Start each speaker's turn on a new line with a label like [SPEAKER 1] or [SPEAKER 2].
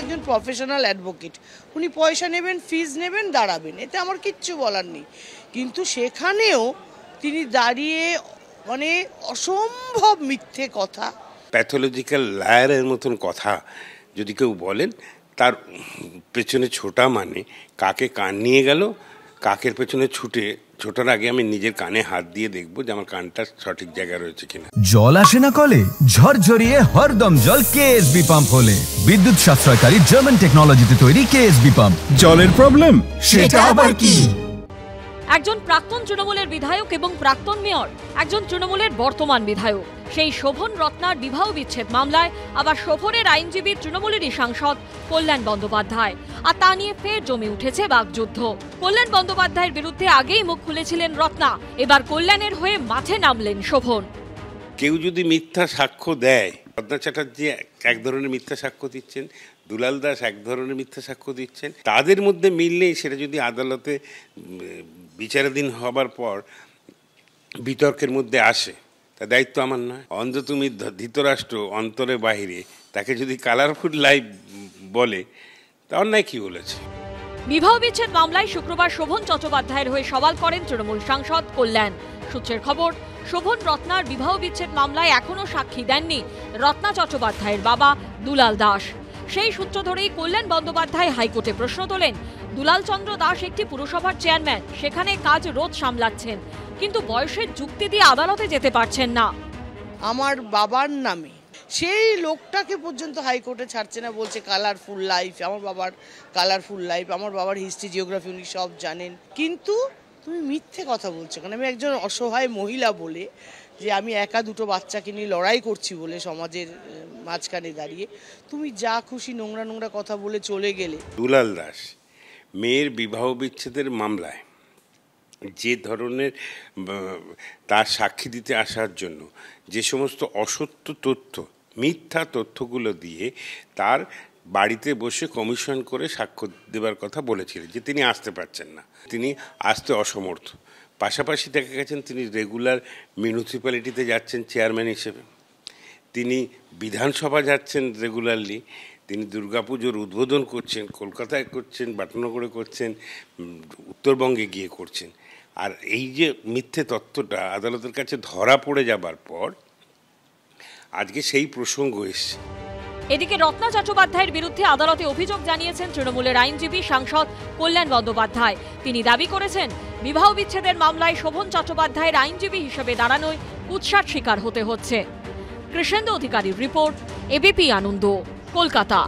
[SPEAKER 1] একজন professional advocate, উনি পয়সা নেবেন, ফিজ নেবেন, দাঁড়াবেন, এতে আমার কিচ্ছু বলার নেই। কিন্তু সেখানেও তিনি দাঁড়িয়ে মানে অসম্ভব মিথ্যে কথা,
[SPEAKER 2] প্যাথোলজিক্যাল লায়ারের মতন কথা যদি কেউ বলেন, তার পেছনে ছোটা মানে কাকে কান নিয়ে গেল, কাকের পেছনে ছোটার আগে আমি নিজের কানে হাত দিয়ে দেখবো যে আমার কানটা সঠিক জায়গায় রয়েছে কিনা।
[SPEAKER 3] জল আসে না কলে, ঝরঝরিয়ে হরদম জল কেএসবি পাম্প হলে। বিদ্যুৎ সাশ্রয়কারী জার্মান টেকনোলজিতে তৈরি কেএসবি পাম্প। জলের প্রবলেম সেটা আবার কি?
[SPEAKER 4] একজন প্রাক্তন তৃণমূলের বিধায়ক এবং প্রাক্তন মেয়র, একজন তৃণমূলের বর্তমান বিধায়ক, সেই শোভন রত্নার বিবাহ বিচ্ছেদ মামলায় আবার শোভনের আইনজীবী তৃণমূলেরই সাংসদ কল্যাণ বন্দ্যোপাধ্যায়, আর তা নিয়ে ফের জমে উঠেছে বাকযুদ্ধ। কল্যাণ বন্দ্যোপাধ্যায়ের বিরুদ্ধে আগেই মুখ খুলেছিলেন রত্না, এবার কল্যাণের হয়ে মাঠে নামলেন শোভন।
[SPEAKER 2] কেউ যদি মিথ্যা সাক্ষ্য দেয়, রত্না চ্যাটার্জি এক ধরনের মিথ্যা সাক্ষ্য দিচ্ছেন, দুলাল দাস এক ধরনের মিথ্যা সাক্ষ্য দিচ্ছেন, তাদের মধ্যে মিল নেই, সেটা যদি আদালতে বিচারাধীন হবার পর বিতর্কের মধ্যে আসে, তা দায়িত্ব আমার নয়। অন্ধ তুমি ধৃতরাষ্ট্র অন্তরে বাহিরে, তাকে যদি কালারফুল লাইফ বলে, তা অন্যায় কি বলেছে?
[SPEAKER 4] বিবাহ বিচ্ছেদ মামলায় শুক্রবার শোভন চট্টোপাধ্যায়ের হয়ে সওয়াল করেন তৃণমূল সাংসদ কল্যাণ। সূত্রের খবর, শোভন রত্নার বিবাহ বিচ্ছেদ মামলায় এখনও সাক্ষী দেননি রত্না চট্টোপাধ্যায়ের বাবা দুলাল দাস। সেই সূত্র ধরেই কল্যাণ বন্দ্যোপাধ্যায় হাইকোর্টে প্রশ্ন তোলেন, দুলাল চন্দ্র দাস একটি পুরসভার চেয়ারম্যান, সেখানে কাজ রোজ সামলাচ্ছেন, কিন্তু বয়সের যুক্তি দিয়ে আদালতে যেতে পারছেন না।
[SPEAKER 1] আমার বাবার নামে সেই লোকটাকে পর্যন্ত হাইকোর্টে ছাড়ছে না, বলছে কালারফুল লাইফ। আমার বাবার কালারফুল লাইফ, আমার বাবার হিস্ট্রি জিওগ্রাফি উনি সব জানেন, কিন্তু তুমি মিথ্যে কথা বলছো। কারণ আমি একজন অসহায় মহিলা বলে, যে আমি একা দুটো বাচ্চাকে নিয়ে লড়াই করছি বলে সমাজের মাঝখানে দাঁড়িয়ে তুমি যা খুশি নোংরা নোংরা কথা বলে চলে গেলে।
[SPEAKER 2] দুলাল দাস মেয়ের বিবাহ বিচ্ছেদের মামলায় যে ধরনের তার সাক্ষী দিতে আসার জন্য যে সমস্ত অসত্য তথ্য, মিথ্যা তথ্যগুলো দিয়ে তার বাড়িতে বসে কমিশন করে সাক্ষ্য দেবার কথা বলেছিলেন, যে তিনি আসতে পারছেন না, তিনি আসতে অসমর্থ। পাশাপাশি দেখা গেছেন তিনি রেগুলার মিউনিসিপ্যালিটিতে যাচ্ছেন চেয়ারম্যান হিসেবে, তিনি বিধানসভা যাচ্ছেন রেগুলারলি, তিনি দুর্গাপুজোর উদ্বোধন করছেন, কলকাতায় করছেন, বাটনগরে করছেন, উত্তরবঙ্গে গিয়ে করছেন। আর এই যে মিথ্যে তথ্যটা আদালতের কাছে ধরা পড়ে যাবার পর আজকে সেই প্রসঙ্গ এসছে।
[SPEAKER 4] এদিকে রত্না চট্টোপাধ্যায়ের বিরুদ্ধে আদালতে অভিযোগ জানিয়েছেন তৃণমূলের আইনজীবী সাংসদ কল্যাণ বন্দ্যোপাধ্যায়। তিনি দাবি করেছেন, বিবাহ বিচ্ছেদের মামলায় শোভন চট্টোপাধ্যায়ের আইনজীবী হিসেবে দাঁড়ানোয় কুৎসার শিকার হতে হচ্ছে। কৃষ্ণেন্দু অধিকারীর রিপোর্ট, এবিপি আনন্দ, কলকাতা।